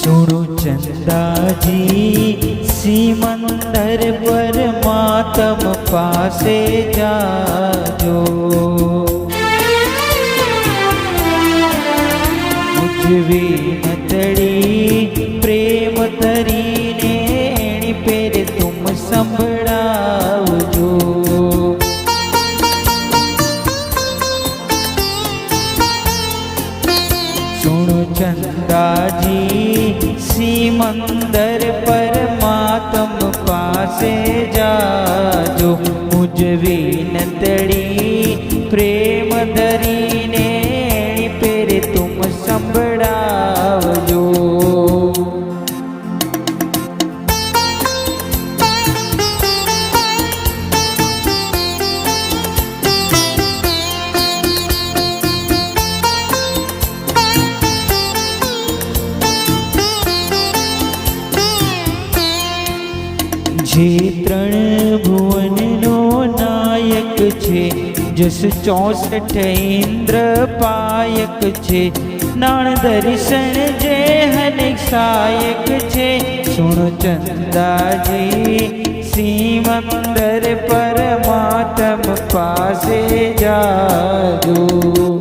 सुनो चंदा जी सिमंदर परमात्म पासे जाजो मुझवी नतड़ी प्रेम तरीने पेर तुम संभळावजो सुनो चंदा जी सिमंदर परमात्म पासे जाजो मुझवी नतड़ी प्रेम धरीने पेर तुम संभळावजो जे त्रण भुवननो नायक छे जस 64 इंद्र पायक छे नाण दर्शन जे हनेक सायक छे सुनो चंदा जी सिमंदर परमात्म पासे जाजो।